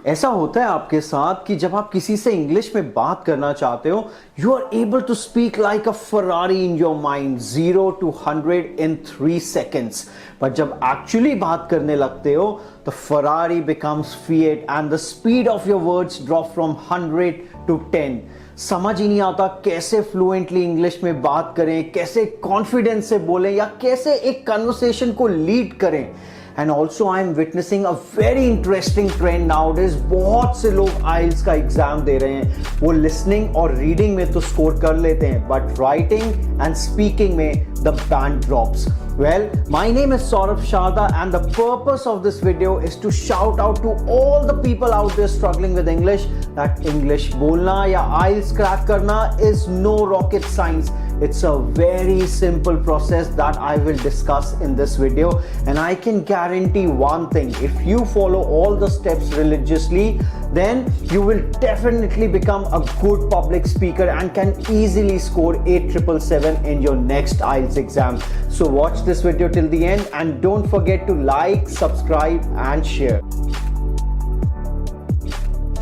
ऐसा होता है आपके साथ कि जब आप किसी से इंग्लिश में बात करना चाहते हो, you are able to speak like a Ferrari in your mind 0 to 100 in 3 seconds, पर जब एक्चुअली बात करने लगते हो तो Ferrari becomes fiat and the speed of your words drop from 100 to 10। समझ ही नहीं आता कैसे फ्लुएंटली इंग्लिश में बात करें, कैसे कॉन्फिडेंस से बोलें या कैसे एक कन्वर्सेशन को लीड करें। And also I am witnessing a very interesting trend nowadays. बहुत से लोग आइल्स का एग्जाम दे रहे हैं, वो लिसनिंग और रीडिंग में तो स्कोर कर लेते हैं, बट राइटिंग एंड स्पीकिंग में the band drops. Well, my name is Saurabh and the purpose of this video is to shout out to all the people out there struggling with English that English बोलना या IELTS crack करना is no rocket science. It's a very simple process that I will discuss in this video, and I can guarantee one thing: if you follow all the steps religiously, then you will definitely become a good public speaker and can easily score 8,777 in your next IELTS exam. So watch this video till the end and don't forget to like, subscribe and share.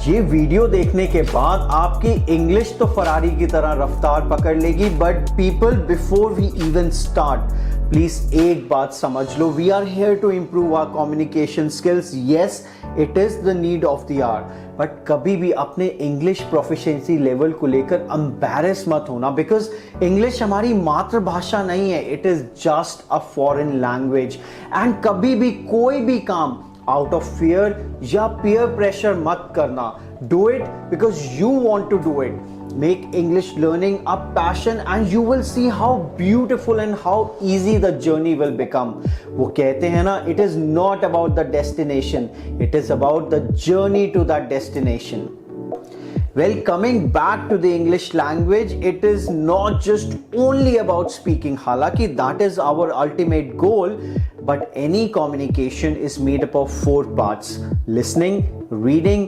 ये video देखने के बाद आपकी English तो Ferrari की तरह रफ्तार पकड़ लेगी, but people before we even start, please एक बात समझ लो, we are here to improve our communication skills. Yes, it is the need of the hour, but कभी भी अपने इंग्लिश प्रोफिशिएंसी लेवल को लेकर एम्बैरेस मत होना, बिकॉज इंग्लिश हमारी मातृभाषा नहीं है, it is just a foreign language. And कभी भी कोई भी काम आउट ऑफ फियर या पीयर प्रेशर मत करना। Do it because you want to do it. Make English learning a passion and you will see how beautiful and how easy the journey will become. वो कहते हैं ना, it is not about the destination, it is about the journey to that destination. Well, coming back to the English language, it is not just only about speaking. हालांकि that is our ultimate goal, but any communication is made up of 4 parts: listening, reading,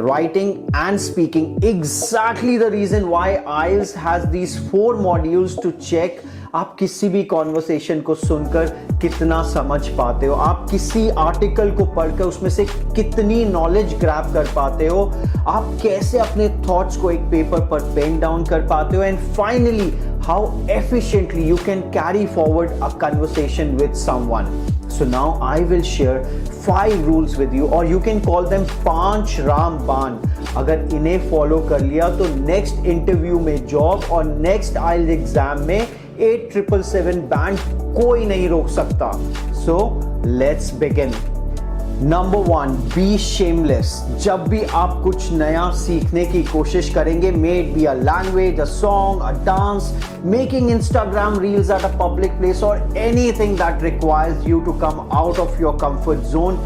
writing and speaking. Exactly the reason why IELTS has these 4 modules to check आप किसी भी conversation को सुनकर कितना समझ पाते हो, आप किसी आर्टिकल को पढ़कर उसमें से कितनी नॉलेज ग्रैब कर पाते हो, आप कैसे अपने थॉट्स को एक पेपर पर पेन डाउन कर पाते हो, and finally how efficiently you can carry forward a conversation with someone. So now I will share 5 rules with you, or you can call them 5 रामबाण। अगर इन्हें फॉलो कर लिया तो नेक्स्ट इंटरव्यू में जॉब और नेक्स्ट IELTS एग्जाम में 8,777 band कोई नहीं रोक सकता। So let's begin. Number 1, be shameless. जब भी आप कुछ नया सीखने की कोशिश करेंगे, may it be a language, a song, a dance, making Instagram reels at a public place or anything that requires you to come out of your comfort zone,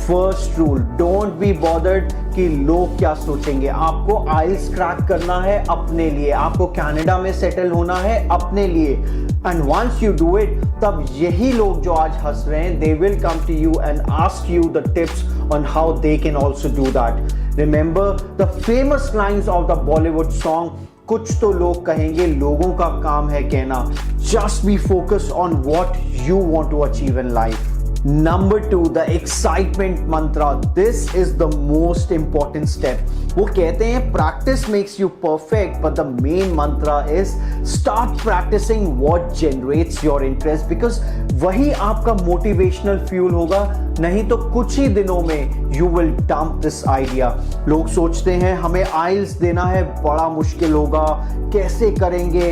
first rule, don't be bothered कि लोग क्या सोचेंगे। आपको IELTS crack करना है अपने लिए, आपको कनाडा में सेटल होना है अपने लिए, and once you do it, तब यही लोग जो आज हंस रहे हैं, they will come to you and ask you the tips on how they can also do that. Remember the famous lines of the Bollywood song, कुछ तो लोग कहेंगे, लोगों का काम है कहना। Just be focused on what you want to achieve in life. Number 2, the excitement mantra. This is the most important step. वो कहते हैं practice makes you perfect, but the main mantra is start practicing what generates your interest, because वही आपका motivational fuel होगा, नहीं तो कुछ ही दिनों में you will dump this idea. लोग सोचते हैं हमें IELTS देना है, बड़ा मुश्किल होगा, कैसे करेंगे,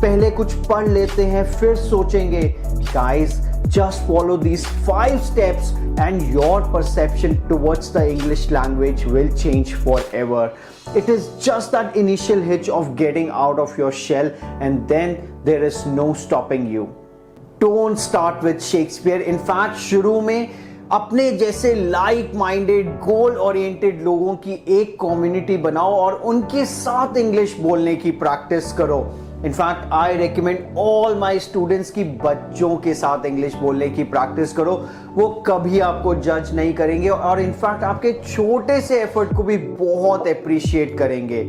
पहले कुछ पढ़ लेते हैं फिर सोचेंगे। Guys, just follow these 5 steps and your perception towards the English language will change forever. It is just that initial hitch of getting out of your shell, and then there is no stopping you. Don't start with Shakespeare. In fact, शुरू में अपने जैसे like minded goal oriented लोगों की एक community बनाओ और उनके साथ इंग्लिश बोलने की प्रैक्टिस करो। In fact I recommend all my students की बच्चों के साथ इंग्लिश बोलने की प्रैक्टिस करो, वो कभी आपको जज नहीं करेंगे और इनफैक्ट आपके छोटे से एफर्ट को भी बहुत अप्रिशिएट करेंगे।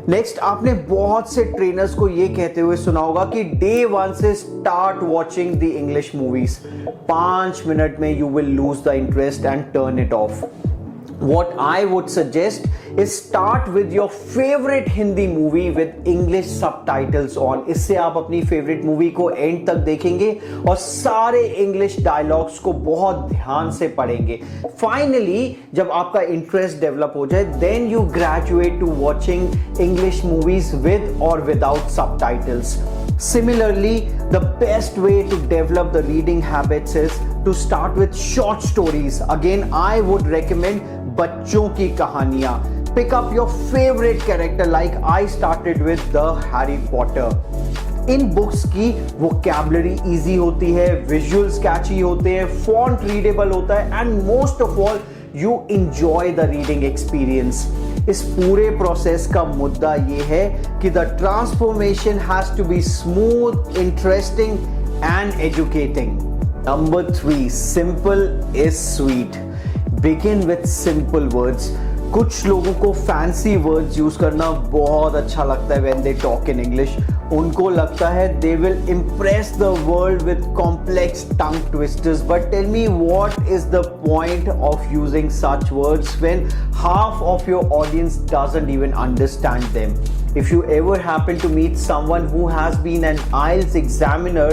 नेक्स्ट, आपने बहुत से ट्रेनर्स को ये कहते हुए सुना होगा कि डे 1 से start watching the English movies, 5 minute में you will lose the interest and turn it off. what I would suggest is start with your favorite Hindi movie with English subtitles on. इससे आप अपनी favorite movie को end तक देखेंगे और सारे English dialogues को बहुत ध्यान से पढ़ेंगे. Finally, जब आपका interest develop हो जाए, then you graduate to watching English movies with or without subtitles. Similarly, the best way to develop the reading habits is to start with short stories. Again, I would recommend बच्चों की कहानियां. Pick up your favorite character like I started with the Harry Potter. In books की vocabulary easy होती है, visuals catchy होते हैं, font readable होता है and most of all you enjoy the reading experience. इस पूरे प्रोसेस का मुद्दा ये है कि the transformation has to be smooth, interesting and educating. Number 3, simple is sweet. Begin with simple words. कुछ लोगों को फैंसी वर्ड्स यूज करना बहुत अच्छा लगता है when they talk in English. उनको लगता है they will impress the world with complex tongue twisters. But tell me, what is the point of using such words when half of your audience doesn't even understand them? If you ever happen to meet someone who has been an IELTS examiner,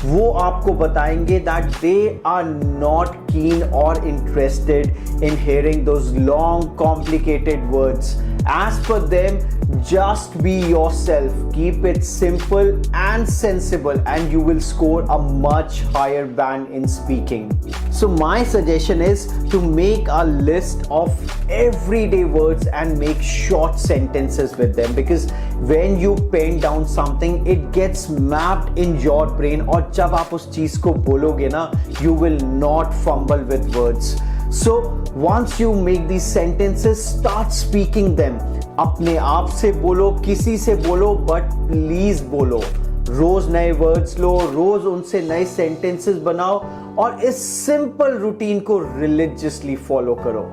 वो आपको बताएंगे that they are not keen or interested in hearing those long, complicated words. As per them, just be yourself. Keep it simple and sensible, and you will score a much higher band in speaking. So my suggestion is to make a list of everyday words and make short sentences with them, because when you pen down something, it gets mapped in your brain, और जब आप उस चीज को बोलोगे ना, you will not fumble with words. So once you make these sentences, start speaking them. अपने आप से बोलो, किसी से बोलो, but please बोलो. रोज नए वर्ड्स लो, रोज उनसे नए सेंटेंसेस बनाओ और इस सिंपल रूटीन को रिलीजियसली फॉलो करो.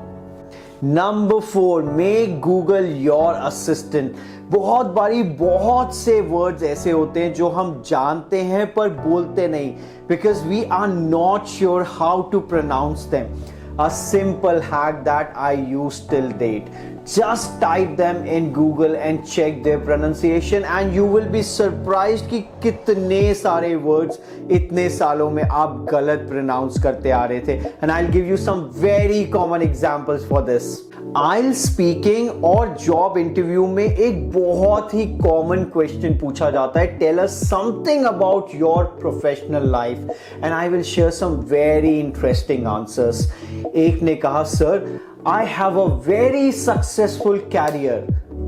Number 4, make Google your assistant. बहुत बारी बहुत से वर्ड्स ऐसे होते हैं जो हम जानते हैं पर बोलते नहीं, because we are not sure how to pronounce them. A simple hack that I use till date: just type them in Google and check their pronunciation, and you will be surprised कि कितने सारे words इतने सालों में आप गलत pronounce करते आ रहे थे. And I'll give you some very common examples for this. IELTS speaking और job interview में एक बहुत ही common question पूछा जाता है: tell us something about your professional life, and I will share some very interesting answers. एक ने कहा, sir I have a very successful career.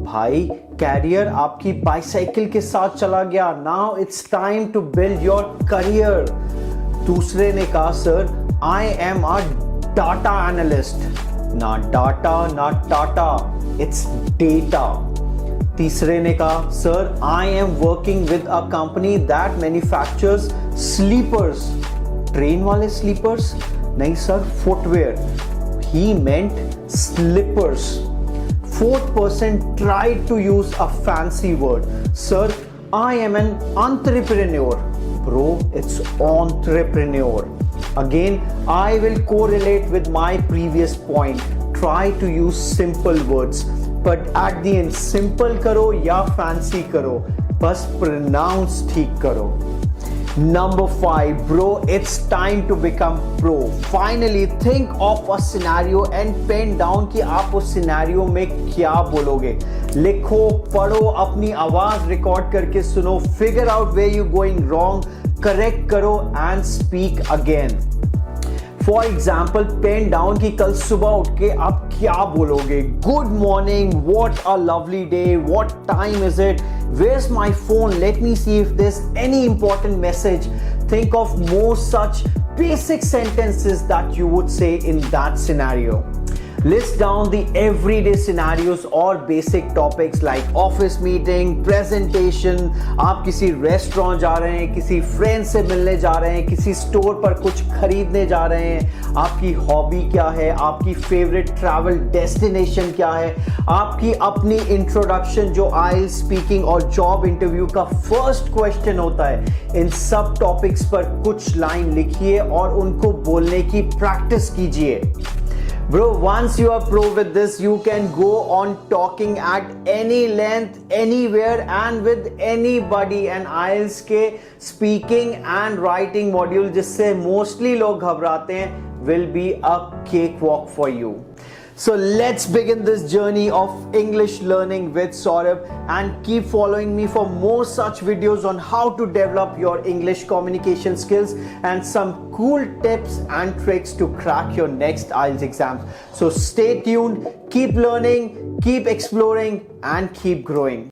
भाई, कैरियर आपकी बाइसाइकिल के साथ चला गया. Now it's time to build your career. दूसरे ने कहा, sir I am a data analyst. ना डाटा ना टाटा, it's data. तीसरे ने कहा, sir I am working with a company that manufactures sleepers. Train वाले स्लीपर्स नहीं sir, footwear. He meant slippers. Fourth person tried to use a fancy word. Sir, I am an entrepreneur. Bro, it's entrepreneur. Again, I will correlate with my previous point. Try to use simple words. But at the end, simple करो या fancy करो, बस pronounce ठीक करो. Number 5, bro, it's time to become pro. Finally, think of a scenario and pen down कि आप उस scenario में क्या बोलोगे. लिखो, पढ़ो, अपनी आवाज रिकॉर्ड करके सुनो, figure out where you going wrong, correct करो and speak again. For example, pen down कि कल सुबह उठ के आप क्या बोलोगे. Good morning, what a lovely day, what time is it, where's my phone, let me see if there's any important message. Think of more such basic sentences that you would say in that scenario. List down the everyday scenarios or basic topics like office meeting, presentation, आप किसी restaurant जा रहे हैं, किसी friend से मिलने जा रहे हैं, किसी स्टोर पर कुछ खरीदने जा रहे हैं, आपकी हॉबी क्या है, आपकी फेवरेट ट्रैवल डेस्टिनेशन क्या है, आपकी अपनी इंट्रोडक्शन जो IELTS स्पीकिंग और जॉब इंटरव्यू का फर्स्ट क्वेश्चन होता है. इन सब टॉपिक्स पर कुछ लाइन लिखिए और उनको बोलने की प्रैक्टिस कीजिए. Bro, once you are pro with this, you can go on talking at any length, anywhere and with anybody. And IELTS के speaking and writing module जिससे mostly लोग घबराते हैं will be a cakewalk for you. So let's begin this journey of English learning with Saurabh, and keep following me for more such videos on how to develop your English communication skills and some cool tips and tricks to crack your next IELTS exams. So stay tuned, keep learning, keep exploring and keep growing.